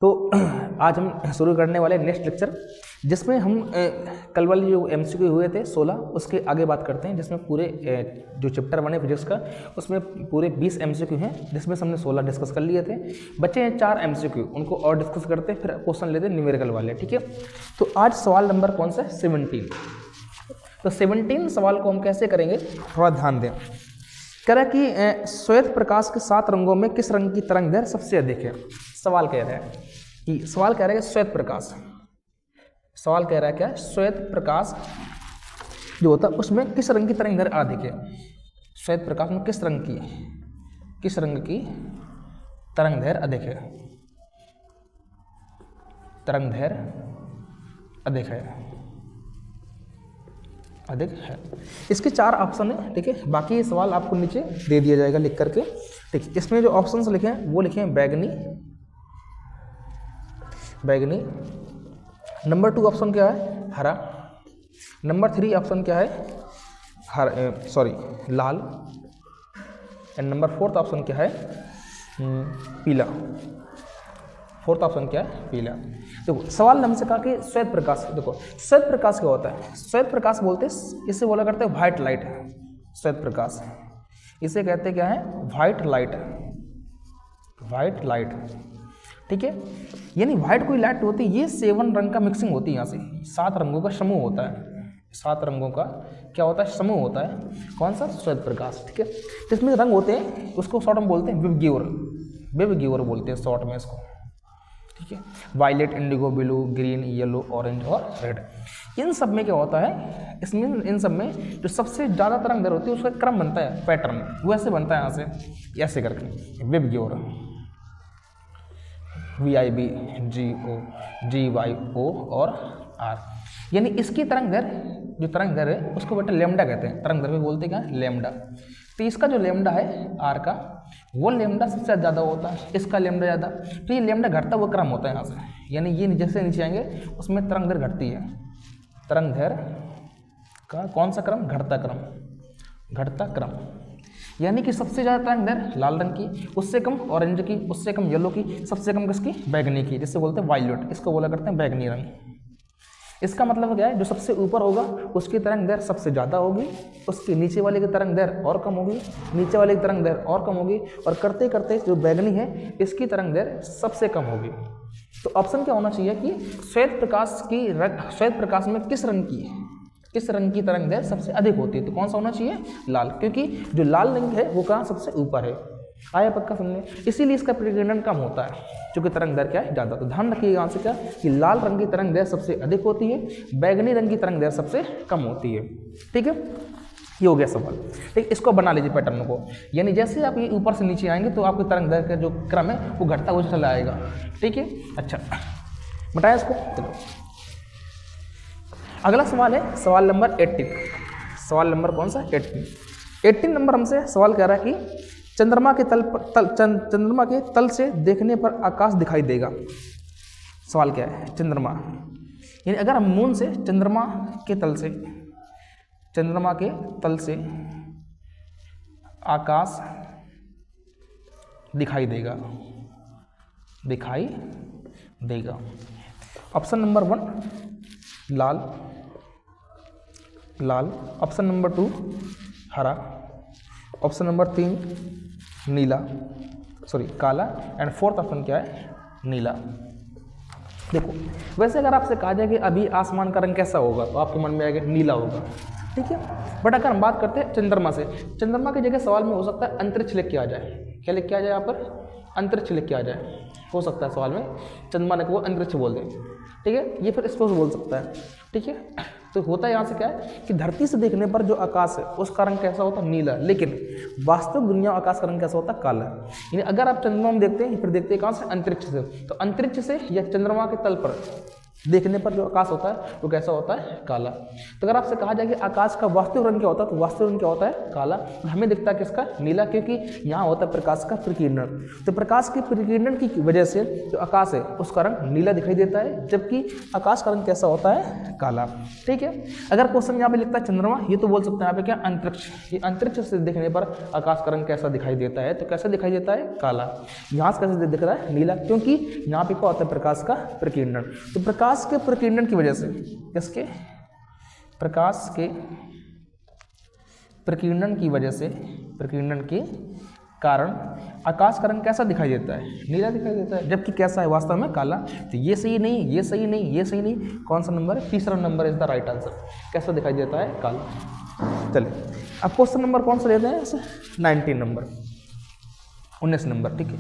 तो आज हम शुरू करने वाले नेक्स्ट लेक्चर, जिसमें हम कल वाले जो MCQ हुए थे 16, उसके आगे बात करते हैं, जिसमें पूरे जो चैप्टर 1 है फिजिक्स का, उसमें पूरे 20 MCQ हैं, जिसमें से हमने 16 डिस्कस कर लिए थे। बच्चे हैं 4 MCQ, उनको और डिस्कस करते हैं, फिर क्वेश्चन लेते हैं न्यूमेरिकल वाले। ठीक है, तो आज सवाल नंबर कौन सा है? 17। तो 17 सवाल को हम कैसे करेंगे, थोड़ा ध्यान दें। कह रहा है कि श्वेत प्रकाश के 7 रंगों में किस रंग की तरंग दैर्घ्य सबसे अधिक है? सवाल कह रहा है कि श्वेत प्रकाश, सवाल कह रहा है क्या? श्वेत प्रकाश जो होता है उसमें किस रंग की तरंग दैर्घ्य अधिक है? श्वेत प्रकाश में किस रंग की तरंग दैर्घ्य अधिक है? तरंग दैर्घ्य अधिक है। इसके 4 ऑप्शन है। ठीक है, बाकी ये सवाल आपको नीचे दे दिया जाएगा लिख करके। ठीक, इसमें जो ऑप्शंस लिखे हैं वो लिखे हैं बैगनी। नंबर 2 ऑप्शन क्या है? हरा। नंबर 3 ऑप्शन क्या है? लाल। एंड नंबर 4 ऑप्शन क्या है? पीला। 4 ऑप्शन क्या है? पीला। देखो सवाल हमसे कहा कि श्वेत प्रकाश, देखो श्वेत प्रकाश क्या होता है? श्वेत प्रकाश बोलते हैं, इसे बोला करते हैं व्हाइट लाइट। श्वेत प्रकाश इसे कहते क्या है? White light. ठीक है, यानी व्हाइट कोई लाइट होती है, ये 7 रंग का मिक्सिंग होती है। यहाँ से 7 रंगों का समूह होता है। 7 रंगों का क्या होता है? समूह होता है। कौन सा? श्वेत प्रकाश। ठीक है, इसमें रंग होते हैं, उसको शॉर्ट में बोलते हैं विबग्योर बोलते हैं शॉर्ट में इसको। ठीक है, violet, indigo, blue, green, yellow, orange और रेड। इन सब में क्या होता है? इन सब में जो सबसे ज़्यादा तरंग दैर्घ्य होती है उसका क्रम बनता है, पैटर्न वो ऐसे बनता है, यहाँ से ऐसे करके विबग्योर, VIBGO और R। यानी इसकी तरंग दैर्घ्य है उसको बेटा लेमडा कहते हैं। तरंग दैर्घ्य बोलते क्या? लेमडा। तो इसका जो लेमडा है R का, वो लेमडा सबसे ज़्यादा होता है, इसका लेमडा ज़्यादा। तो ये लेमडा घटता हुआ क्रम होता है यहाँ से, यानी ये जैसे नीचे आएंगे उसमें तरंग दैर्घ्य घटती है। तरंग दैर्घ्य का कौन सा क्रम? घटता क्रम। यानी कि सबसे ज़्यादा तरंग दैर्घ्य लाल रंग की, उससे कम ऑरेंज की, उससे कम येलो की, सबसे कम किसकी? बैगनी की, जिससे बोलते हैं वायलेट। इसको बोला करते हैं बैगनी रंग। इसका मतलब क्या है? जो सबसे ऊपर होगा उसकी तरंग दैर्घ्य सबसे ज़्यादा होगी, उसके नीचे वाले की तरंग दैर्घ्य और कम होगी, नीचे वाले की तरंग दैर्घ्य और कम होगी, और करते करते जो बैगनी है इसकी तरंग दैर्घ्य सबसे कम होगी। तो ऑप्शन क्या होना चाहिए कि श्वेत प्रकाश में किस रंग की तरंग दैर्घ्य सबसे अधिक होती है? तो कौन सा होना चाहिए? लाल, क्योंकि जो लाल रंग है वो कहाँ सबसे ऊपर है। आया पक्का समझने? इसीलिए इसका प्रतिघटन कम होता है, क्योंकि तरंग दैर्घ्य क्या है? ज़्यादा। तो ध्यान रखिएगा यहाँ से क्या कि लाल रंग की तरंग दैर्घ्य सबसे अधिक होती है, बैगनी रंग की तरंग दैर्घ्य सबसे कम होती है। ठीक है, ये हो गया सवाल। ठीक, इसको बना लीजिए पैटर्न को। यानी जैसे आप ये ऊपर से नीचे आएंगे तो आपकी तरंग दैर्घ्य का जो क्रम है वो घटता हुआ चला आएगा। ठीक है, अच्छा बताया इसको। चलो अगला सवाल है सवाल नंबर 18। सवाल नंबर कौन सा? 18 नंबर हमसे सवाल कह रहा है कि चंद्रमा के तल से देखने पर आकाश दिखाई देगा। सवाल क्या है? चंद्रमा, यानी अगर हम मून से चंद्रमा के तल से आकाश दिखाई देगा। ऑप्शन नंबर 1 लाल, ऑप्शन नंबर 2 हरा, ऑप्शन नंबर 3 काला, एंड 4th ऑप्शन क्या है? नीला। देखो वैसे अगर आपसे कहा जाए कि अभी आसमान का रंग कैसा होगा तो आपके मन में आएगा नीला होगा। ठीक है, बट अगर हम बात करते हैं चंद्रमा से, चंद्रमा की जगह सवाल में हो सकता है अंतरिक्ष लिख के आ जाए। क्या लिख के आ जाए यहाँ पर? अंतरिक्ष लिख के आ जाए, हो सकता है सवाल में चंद्रमा ने को अंतरिक्ष बोल दे। ठीक है, ये फिर स्पष्ट बोल सकता है। ठीक है, तो होता है यहाँ से क्या है कि धरती से देखने पर जो आकाश है उसका रंग कैसा होता है? नीला, लेकिन वास्तविक दुनिया आकाश का रंग कैसा होता है? काला। यानी अगर आप चंद्रमा में देखते हैं फिर देखते हैं कहाँ से? अंतरिक्ष से। तो अंतरिक्ष से या चंद्रमा के तल पर देखने पर जो आकाश होता है वो कैसा होता है, काला। तो अगर आपसे कहा जाए कि आकाश का वास्तविक रंग क्या होता है, तो वास्तविक रंग क्या होता है, काला। हमें दिखता है किसका, नीला, क्योंकि यहाँ होता है प्रकाश का प्रकीर्णन। तो प्रकाश के प्रकीर्णन की वजह से जो आकाश है उसका रंग नीला दिखाई देता है, जबकि आकाश का रंग कैसा होता है, काला। ठीक है। अगर क्वेश्चन यहाँ पे लिखता है चंद्रमा, ये तो बोल सकते हैं यहाँ पे क्या, अंतरिक्ष। ये अंतरिक्ष से देखने पर आकाश का रंग कैसा दिखाई देता है, तो कैसा दिखाई देता है, काला। यहाँ से कैसे दिख रहा है, नीला, क्योंकि यहाँ पे क्या होता है, प्रकाश का प्रकीर्णन। तो प्रकाश के प्रकीर्णन की वजह से, किसके, प्रकाश के प्रकीर्णन की वजह से, प्रकीर्णन के कारण आकाश का रंग कैसा दिखाई देता है, नीला दिखाई देता है, जबकि कैसा है वास्तव में, काला। तो ये सही नहीं, ये सही नहीं, ये सही नहीं, कौन सा नंबर है, तीसरा number is the right answer. कैसा दिखाई देता है, काला। चलिए अब क्वेश्चन नंबर कौन सा लेते हैं, 19 नंबर, 19 नंबर। ठीक है।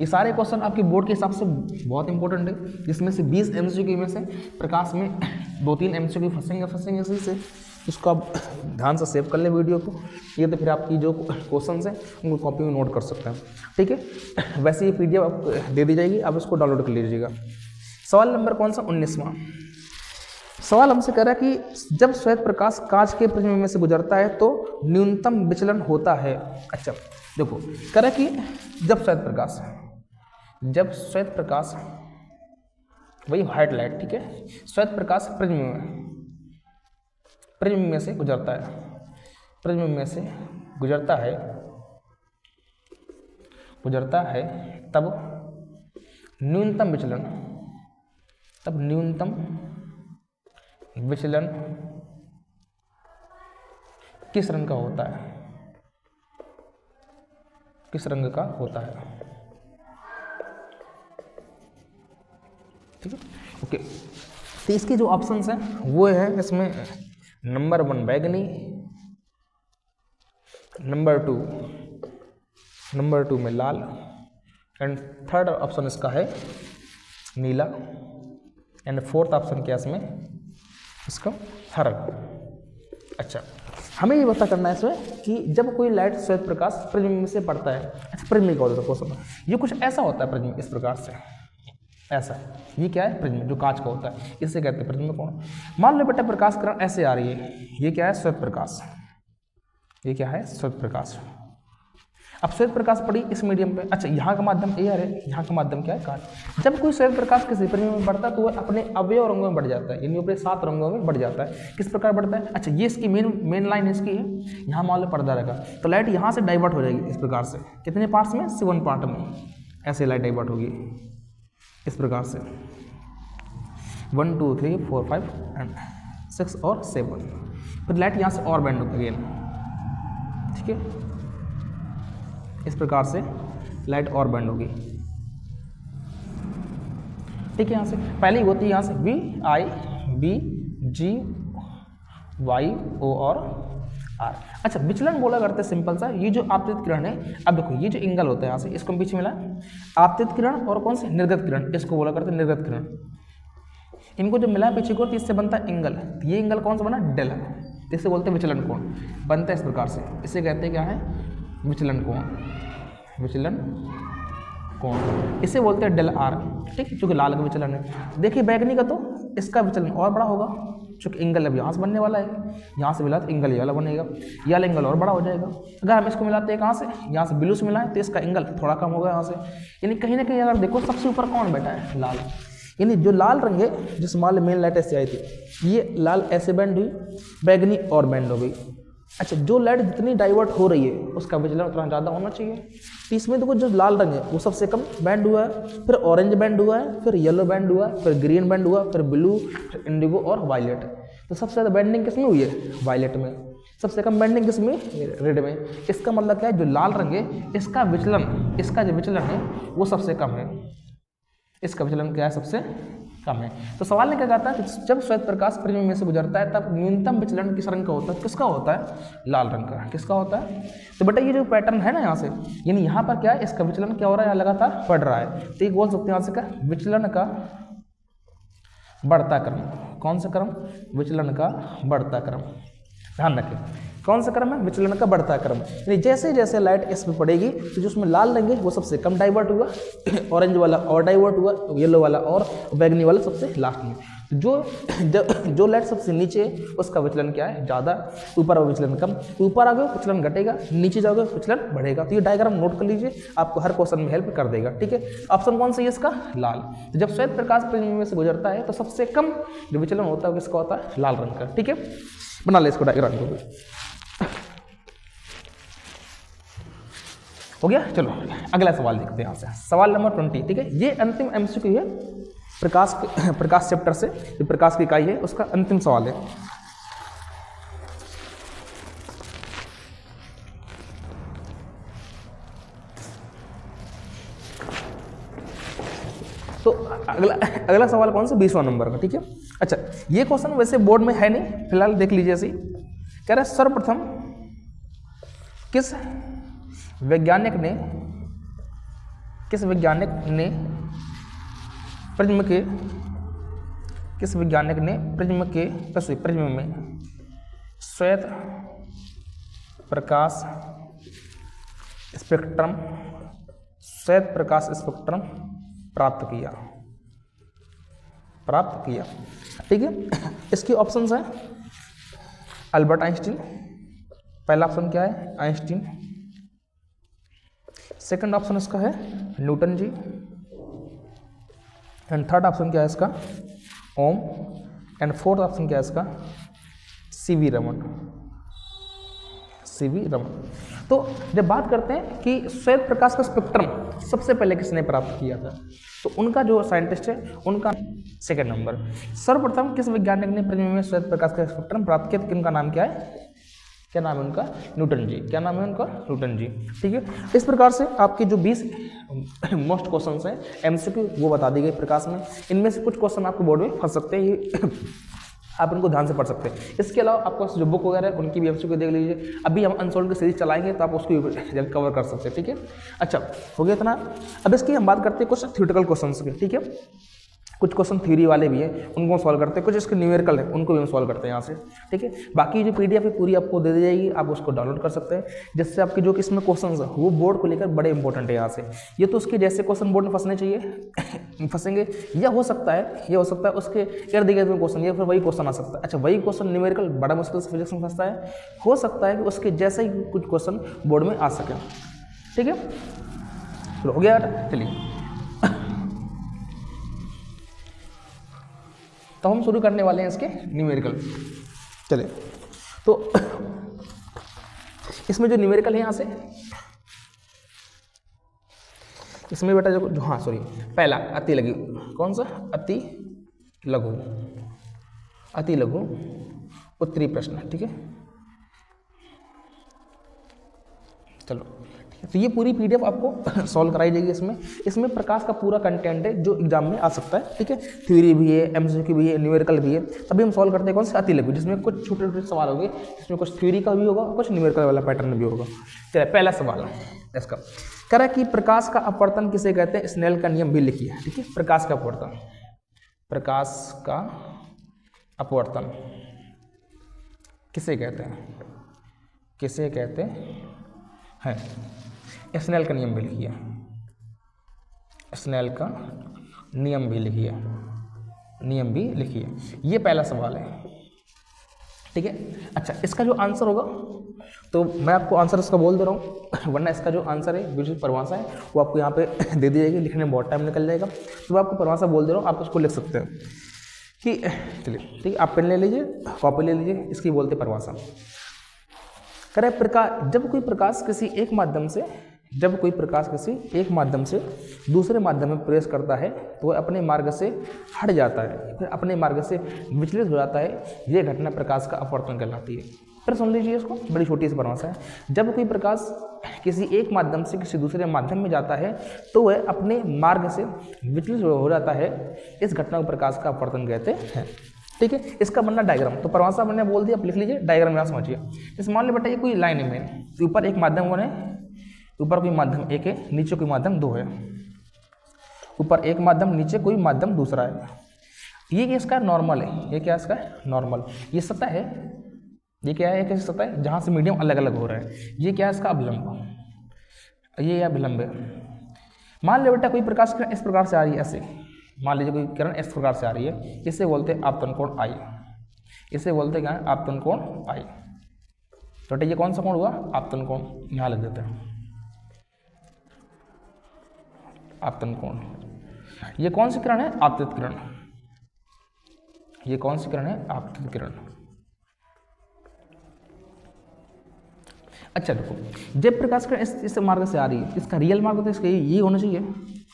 ये सारे क्वेश्चन आपके बोर्ड के हिसाब से बहुत इंपॉर्टेंट है, जिसमें से 20 MCQ में से प्रकाश में 2-3 MCQ फंसेंगे इसी से। इसको आप ध्यान से सेव कर लें वीडियो को, ये तो फिर आपकी जो क्वेश्चन हैं उनको कॉपी में नोट कर सकते हैं। ठीक है। वैसे ये PDF आपको दे दी जाएगी, आप इसको डाउनलोड कर लीजिएगा। सवाल नंबर कौन सा, 19वां सवाल हमसे कह रहा है कि जब श्वेत प्रकाश कांच के प्रिज्म में से गुजरता है तो न्यूनतम विचलन होता है। अच्छा देखो, कह रहा है कि जब श्वेत प्रकाश वही व्हाइट लाइट, ठीक है, श्वेत प्रकाश प्रिज्म में से गुजरता है, प्रिज्म में से गुजरता है, तब न्यूनतम विचलन किस रंग का होता है, किस रंग का होता है। ठीक है, ओके। तो इसके जो ऑप्शंस हैं वो है, इसमें नंबर 1 बैगनी, नंबर 2 में लाल, एंड थर्ड ऑप्शन इसका है नीला, एंड फोर्थ ऑप्शन क्या है इसमें, इसका हरा। अच्छा, हमें ये पता करना है इसमें कि जब कोई लाइट श्वेत प्रकाश प्रिज्म में से पड़ता है, अच्छा प्रिज्म क्या होता है क्वेश्चन, ये कुछ ऐसा होता है प्रिज्म, इस प्रकार से ऐसा, ये क्या है, प्रिज्म जो कांच का होता है, इससे कहते हैं प्रिज्म कोण। मान लो बेटा प्रकाश किरण ऐसे आ रही है, ये क्या है, श्वेत प्रकाश, ये क्या है, श्वेत प्रकाश। अब श्वेत प्रकाश पड़ी इस मीडियम पे, अच्छा यहाँ का माध्यम एयर है, यहाँ का माध्यम क्या है, कांच। जब कोई श्वेत प्रकाश किसी प्रिज्म में बढ़ता है तो वह अपने अवयव रंगों में बढ़ जाता है, यानी अपने 7 रंगों में बढ़ जाता है। किस प्रकार बढ़ता है, अच्छा ये इसकी मेन लाइन इसकी है, यहाँ मान लो पर्दा रहेगा तो लाइट यहाँ से डाइवर्ट हो जाएगी इस प्रकार से, कितने पार्ट्स में, 7 पार्ट में, ऐसे लाइट डाइवर्ट होगी इस प्रकार से, 1 2 3 4 5 एंड 6 और 7। फिर लाइट यहाँ से और बैंड होगी, ठीक है, इस प्रकार से लाइट और बैंड होगी। ठीक है, यहाँ से पहले होती है यहाँ से VIBGY O और R। अच्छा विचलन बोला करते हैं सिंपल सा, ये जो आपतित किरण है, अब देखो ये जो एंगल होता है यहाँ से, इसको पीछे मिला आपतित किरण और कौन से, निर्गत किरण, इसको बोला करते हैं निर्गत किरण। इनको जो मिला है पीछे को, तो इससे बनता है एंगल, ये एंगल कौन सा बना, डेल, इससे बोलते हैं विचलन कोण, बनता है इस प्रकार से, इसे कहते हैं क्या है, विचलन कोण, विचलन कोण, इसे बोलते हैं डेल R। ठीक है, चूंकि लाल का विचलन है। देखिए बैगनी का तो इसका विचलन और बड़ा होगा, चूंकि एंगल अब यहाँ से बनने वाला है, यहाँ से मिला तो एंगल ये वाला बनेगा, ये वाला एंगल और बड़ा हो जाएगा। अगर हम इसको मिलाते हैं कहाँ से, यहाँ से ब्लू से मिलाएं तो इसका एंगल थोड़ा कम होगा यहाँ से, यानी कहीं ना कहीं अगर देखो सबसे ऊपर कौन बैठा है, लाल, यानी जो लाल रंग है, जिस मान लो मेन लाइट ऐसे आई थी, ये लाल ऐसे बैंड हुई, बैगनी और बैंड हो गई। अच्छा जो लाइट जितनी डाइवर्ट हो रही है उसका विचलन उतना ज़्यादा होना चाहिए। तो इसमें देखो जो लाल रंग है वो सबसे कम बैंड हुआ है, फिर ऑरेंज बैंड हुआ है, फिर येलो बैंड हुआ है, फिर ग्रीन बैंड हुआ, फिर ब्लू, फिर इंडिगो और वायलेट। तो सबसे ज़्यादा बैंडिंग किसमें हुई है, वायलेट में। सबसे कम बैंडिंग किसमें, रेड में। इसका मतलब क्या है, जो लाल रंग है इसका विचलन, इसका जो विचलन है वो सबसे कम है, इसका विचलन क्या है, सबसे कम है। तो सवाल ने क्या कहता है कि जब श्वेत प्रकाश प्रिज्म में से गुजरता है तब न्यूनतम विचलन किस रंग का होता है, किसका होता है, लाल रंग का। किसका होता है, तो बेटा ये जो पैटर्न है ना यहाँ से, यानी यहाँ पर क्या है, इसका विचलन क्या हो रहा है, लगातार बढ़ रहा है। तो ये बोल सकते हैं यहाँ से क्या, विचलन का बढ़ता क्रम। कौन सा क्रम, विचलन का बढ़ता क्रम। ध्यान रखें कौन सा क्रम है? विचलन का बढ़ता क्रम। यानी जैसे जैसे लाइट इस पर पड़ेगी तो जो उसमें लाल रंग है वो सबसे कम डाइवर्ट हुआ, ऑरेंज वाला और डाइवर्ट हुआ, येलो वाला और बैगनी वाला सबसे लास्ट में। जो लाइट सबसे नीचे है उसका विचलन क्या है? ज़्यादा, ऊपर आओ विचलन कम, ऊपर आओगे विचलन घटेगा, नीचे जाओगे विचलन बढ़ेगा। तो ये डायग्राम नोट कर लीजिए, आपको हर क्वेश्चन में हेल्प कर देगा। ठीक है, ऑप्शन कौन सा है इसका? लाल। तो जब श्वेत प्रकाश प्रतिबिंब में से गुजरता है तो सबसे कम जो विचलन होता है किसका होता है? लाल रंग का। ठीक है, बना ले इसको डायग्राम को। हो गया, चलो अगला सवाल देखते हैं यहाँ से, सवाल नंबर 20। ठीक है, ये अंतिम एमसीक्यू है प्रकाश चैप्टर से, जो प्रकाश की इकाई है उसका अंतिम सवाल है। तो अगला सवाल कौन सा? 20वां नंबर का। ठीक है, अच्छा ये क्वेश्चन वैसे बोर्ड में है नहीं, फिलहाल देख लीजिए ऐसे ही। कह रहा है सर्वप्रथम किस वैज्ञानिक ने प्रिज्म में श्वेत प्रकाश स्पेक्ट्रम प्राप्त किया। ठीक है, इसके ऑप्शंस हैं अल्बर्ट आइंस्टीन, पहला ऑप्शन क्या है? आइंस्टीन। सेकंड ऑप्शन इसका है Newton ji, and third option क्या है इसका? ओम, एंड फोर्थ ऑप्शन क्या है इसका? सीवी रमन। तो जब बात करते हैं कि श्वेत प्रकाश का स्पेक्ट्रम सबसे पहले किसने प्राप्त किया था, तो उनका जो साइंटिस्ट है उनका सेकंड नंबर। सर्वप्रथम किस वैज्ञानिक ने प्रिज्म में श्वेत प्रकाश का स्पेक्ट्रम प्राप्त किया? उनका नाम क्या है? क्या नाम है उनका? न्यूटन जी। क्या नाम है उनका? न्यूटन जी। ठीक है, इस प्रकार से आपके जो 20 मोस्ट क्वेश्चंस हैं एमसीक्यू वो बता दी गई प्रकाश में। इनमें से कुछ क्वेश्चन आपको बोर्ड में फंस सकते हैं, आप इनको ध्यान से पढ़ सकते हैं। इसके अलावा आपको जो बुक वगैरह है उनकी भी एमसीक्यू देख लीजिए। अभी हम अनसोल्ड की सीरीज चलाएंगे तो आप उसको जल्द कवर कर सकते हैं। ठीक है, अच्छा हो गया इतना। अब इसकी हम बात करते हैं कुछ थ्योरेटिकल क्वेश्चन की। ठीक है, कुछ क्वेश्चन थ्योरी वाले भी हैं उनको हम सॉल्व करते हैं, कुछ इसके न्यूमेरिकल है उनको भी हम सॉल्व करते हैं यहाँ से। ठीक है, बाकी जो पीडीएफ है पूरी आपको दे दी जाएगी, आप उसको डाउनलोड कर सकते हैं, जिससे आपके जो इसमें क्वेश्चन है वो बोर्ड को लेकर बड़े इंपॉर्टेंट है यहाँ से। ये तो उसके जैसे क्वेश्चन बोर्ड में फंसने चाहिए फंसेंगे, या हो सकता है उसके इर्द गिर्द में क्वेश्चन या फिर वही क्वेश्चन आ सकता है। अच्छा वही क्वेश्चन न्यूमेरिकल बड़ा मुश्किल से फिजिक्स में फंसता है, हो सकता है कि उसके जैसे ही कुछ क्वेश्चन बोर्ड में आ सके। ठीक है, तो हो गया। चलिए तो हम शुरू करने वाले हैं इसके न्यूमेरिकल। चलिए, तो इसमें जो न्यूमेरिकल है यहाँ से, इसमें बेटा जो पहला अति लघु, कौन सा? अति लघु उत्तरी प्रश्न। ठीक है, चलो तो ये पूरी पीडीएफ आपको सॉल्व कराई जाएगी। इसमें प्रकाश का पूरा कंटेंट है जो एग्जाम में आ सकता है। ठीक है, थ्योरी भी है, एमसीक्यू भी है, न्यूमेरिकल भी है। अभी हम सॉल्व करते हैं कौन से? अति लघु, जिसमें कुछ छोटे छोटे सवाल होंगे, जिसमें कुछ थ्योरी का भी होगा, कुछ न्यूमेरिकल वाला पैटर्न भी होगा। चलिए पहला सवाल इसका कह रहा है कि प्रकाश का अपवर्तन किसे कहते हैं? स्नेल का नियम भी लिखिए। ठीक है, प्रकाश का अपवर्तन किसे कहते हैं? स्नेल का नियम भी लिखिए। ये पहला सवाल है। ठीक है, अच्छा इसका जो आंसर होगा तो मैं आपको आंसर इसका बोल दे रहा हूँ, वरना इसका जो आंसर है जो परिभाषा है वो आपको यहाँ पे दे दी जाएगी, लिखने में बहुत टाइम निकल जाएगा। तो मैं आपको परिभाषा बोल दे रहा हूँ, आप उसको लिख सकते हैं कि चलिए ठीक है, आप पेन ले लीजिए, कॉपी ले लीजिए, इसकी बोलते परिभाषा। कह रहे प्रकाश जब कोई प्रकाश किसी एक माध्यम से दूसरे माध्यम में प्रवेश करता है तो वह अपने मार्ग से हट जाता है, फिर अपने मार्ग से विचलित हो जाता है, यह घटना प्रकाश का अपवर्तन कहलाती है। फिर सुन लीजिए इसको, बड़ी छोटी सी परिभाषा है। जब कोई प्रकाश किसी एक माध्यम से किसी दूसरे माध्यम में जाता है तो वह अपने मार्ग से विचलित हो जाता है, इस घटना को प्रकाश का अपवर्तन कहते हैं। ठीक है, इसका बनना डायग्राम, तो परिभाषा मैंने बोल दिया, आप लिख लीजिए, डायग्राम यहाँ समझिए। जैसे मान लो बेटा ये कोई लाइन है मेन, ऊपर एक माध्यम वन है, ऊपर कोई माध्यम एक है, नीचे कोई माध्यम दो है, ऊपर एक माध्यम, नीचे कोई माध्यम दूसरा है। ये इसका नॉर्मल है, ये क्या इसका नॉर्मल, ये सतह है, ये क्या है, एक ऐसी सतह है जहाँ से मीडियम अलग अलग हो रहा है। ये क्या है, इसका अभिलंब, ये अभिलंब है। मान लो बेटा कोई प्रकाश किरण इस प्रकार से आ रही है, ऐसे मान लीजिए कोई किरण इस प्रकार से आ रही है, इसे बोलते हैं आपतन कोण आई, इसे बोलते हैं क्या है, आपतन कोण आई। तो बेटा ये कौन सा कोण हुआ, आपतन कोण, यहाँ लग देते हैं आपतन कोण। ये कौन सी किरण है, आपतित किरण, ये कौन सी किरण है, आपतित किरण। अच्छा देखो, जब प्रकाश किरण इस मार्ग से आ रही है, इसका रियल मार्ग तो इसका ये होना चाहिए,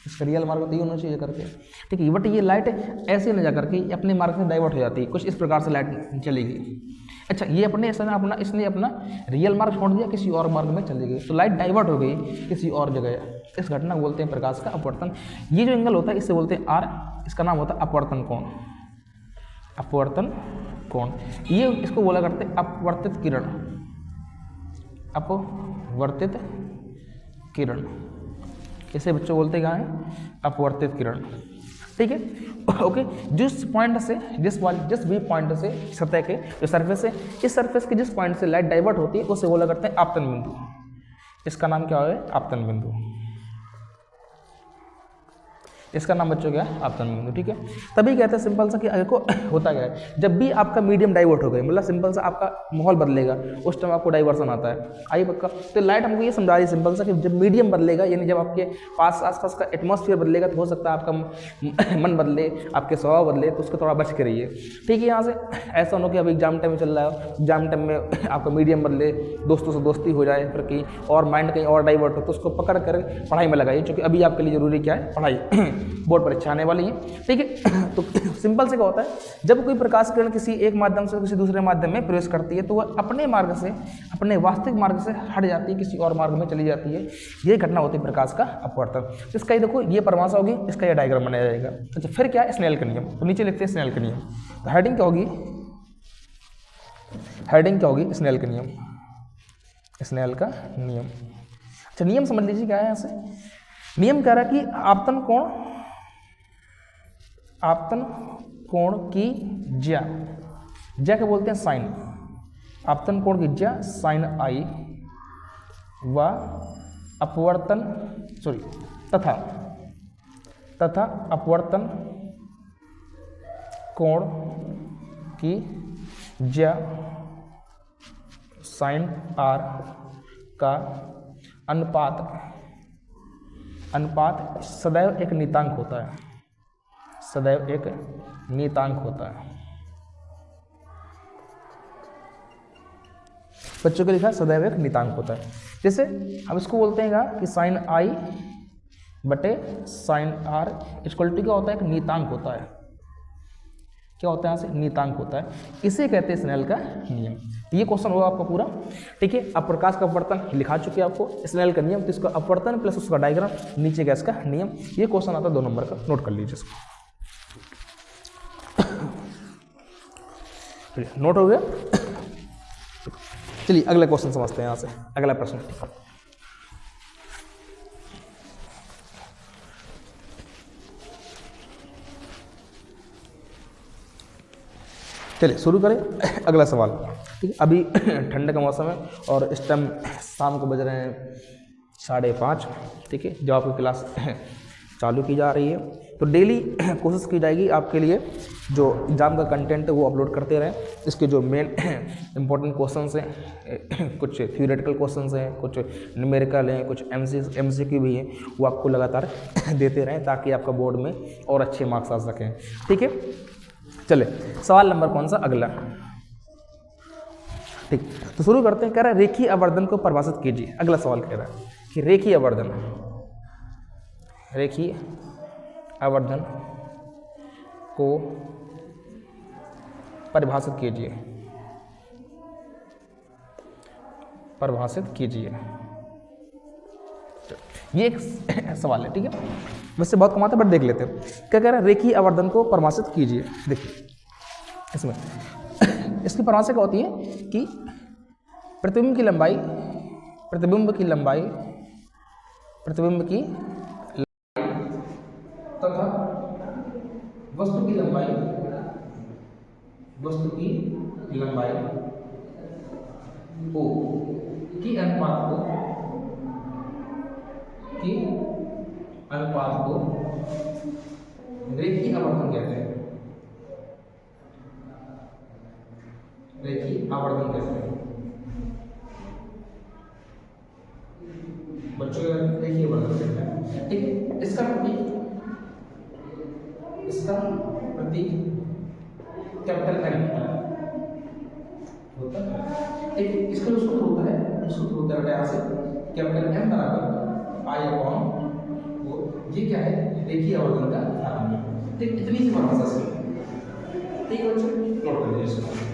इसका रियल मार्ग तो ये होना चाहिए करके, ठीक है। बट ये लाइट ऐसे न जा करके अपने मार्ग से डाइवर्ट हो जाती है, कुछ इस प्रकार से लाइट चलेगी। अच्छा, ये अपने इसने अपना रियल मार्ग छोड़ दिया, किसी और मार्ग में चली गई, तो लाइट डाइवर्ट हो गई किसी और जगह। इस घटना को बोलते हैं प्रकाश का अपवर्तन। ये जो एंगल होता है इसे बोलते हैं आर, इसका नाम होता है अपवर्तन कोण, अपवर्तन कोण। ये इसको बोला करते हैं अपवर्तित किरण, अपवर्तित किरण, इसे बच्चों बोलते क्या है, अपवर्तित किरण, ठीक है। ओके, जिस भी पॉइंट से सतह के जो सरफेस है, इस सरफेस के जिस पॉइंट से लाइट डाइवर्ट होती है उसे बोला करते हैं आपतन बिंदु। इसका नाम क्या है, आपतन बिंदु। इसका नाम बच्चों क्या है, आपतन बिंदु, ठीक है। तभी कहते हैं सिंपल सा कि देखो होता क्या है, जब भी आपका मीडियम डाइवर्ट हो गए, मतलब सिंपल सा आपका माहौल बदलेगा, उस टाइम आपको डाइवर्सन आता है, आई पक्का। तो लाइट हमको ये समझा रही है सिंपल सा कि जब मीडियम बदलेगा, यानी जब आपके पास आसपास का एटमॉस्फेयर बदलेगा, तो हो सकता है आपका मन बदले, आपके स्वभाव बदले, तो उसको थोड़ा बच के रहिए, ठीक है। यहाँ से ऐसा हो कि अभी एग्जाम टाइम चल रहा है, एग्जाम टाइम में आपका मीडियम बदले, दोस्तों से दोस्ती हो जाए, फिर कहीं और माइंड कहीं और डाइवर्ट हो, तो उसको पकड़ कर पढ़ाई में लगाइए, क्योंकि अभी आपके लिए जरूरी क्या है, पढ़ाई। बोर्ड परीक्षा आने वाली है, ठीक है। तो सिंपल से क्या होता है, जब कोई प्रकाश किरण किसी एक माध्यम से किसी दूसरे माध्यम में प्रवेश करती है, तो वह अपने मार्ग से, अपने वास्तविक मार्ग से हट जाती है, किसी और मार्ग में चली जाती है। ये घटना होती है प्रकाश का अपवर्तन। इसका ही देखो, ये परिभाषा होगी, इसका ये डायग्राम बनाया जाएगा। अच्छा, फिर क्या है, स्नेल का नियम। तो नीचे लिखते हैं स्नेल का नियम। तो हेडिंग क्या होगी, हेडिंग क्या होगी, स्नेल का नियम, स्नेल का नियम। अच्छा, नियम समझ लीजिए क्या है। यहाँ से नियम कह रहा है कि आपतन कोण की ज्या क्या बोलते हैं, साइन, आपतन कोण की ज्या साइन आई व अपवर्तन तथा अपवर्तन कोण की ज्या साइन आर का अनुपात सदैव एक नियतांक होता है, सदैव एक नियतांक होता है। बच्चों के लिखा सदैव एक नियतांक होता है। जैसे हम इसको बोलते हैं कि साइन आई बटे साइन आर इक्वल टू क्या होता है, एक नियतांक होता है। क्या होता है, यहाँ से नियतांक होता है। इसे कहते हैं स्नेल का नियम। ये क्वेश्चन होगा आपका पूरा, ठीक है। अब प्रकाश का अपवर्तन लिखा चुके हैं आपको, स्नेल का नियम, तो इसका अपवर्तन प्लस उसका डायग्राम, नीचे गैस का नियम। ये क्वेश्चन आता है 2 नंबर का, नोट कर लीजिए इसको। नोट हो गया। चलिए अगला क्वेश्चन समझते हैं। यहाँ से अगला प्रश्न, चलिए शुरू करें। अगला सवाल, ठीक है। अभी ठंड का मौसम है और इस टाइम शाम को बज रहे हैं 5:30, ठीक है। जो आपकी क्लास चालू की जा रही है, तो डेली कोशिश की जाएगी आपके लिए जो एग्ज़ाम का कंटेंट है वो अपलोड करते रहें। इसके जो मेन इंपॉर्टेंट क्वेश्चंस हैं, कुछ थ्योरेटिकल क्वेश्चंस हैं, कुछ न्यूमेरिकल हैं, कुछ एमसीक्यू भी हैं, वो आपको लगातार देते रहें, ताकि आपका बोर्ड में और अच्छे मार्क्स आ सकें, ठीक है। चले सवाल नंबर कौन सा, अगला, ठीक। तो शुरू करते हैं। कह रहा है रेखीय आवर्धन को परिभाषित कीजिए। अगला सवाल कह रहा है कि रेखीय आवर्धन को परिभाषित कीजिए। ये एक सवाल है, ठीक है। वैसे बहुत कमाता है, बट देख लेते हैं क्या कह रहा है। रेखीय आवर्धन को परिभाषित कीजिए। देखिए इसमें इसकी परिभाषा क्या होती है कि प्रतिबिंब की लंबाई तथा वस्तु की लंबाई ओ की अनुपात को रेखीय आवर्धन कहते हैं। रेखीय आवर्धन कहते हैं बच्चों, रेखीय आवर्धन कहते हैं। ठीक है, इसका प्रतीक कैपिटल एन होता है। ठीक, इसका जो सूत्र होता है, सूत्र होता है यहाँ से कैपिटल एम बराबर आई अपॉन वो, ये क्या है, रेखीय आवर्धन का फॉर्मूला। ठीक, इतनी सी परिभाषा से। ठीक है बच्चों, नोट कर लीजिए इसको।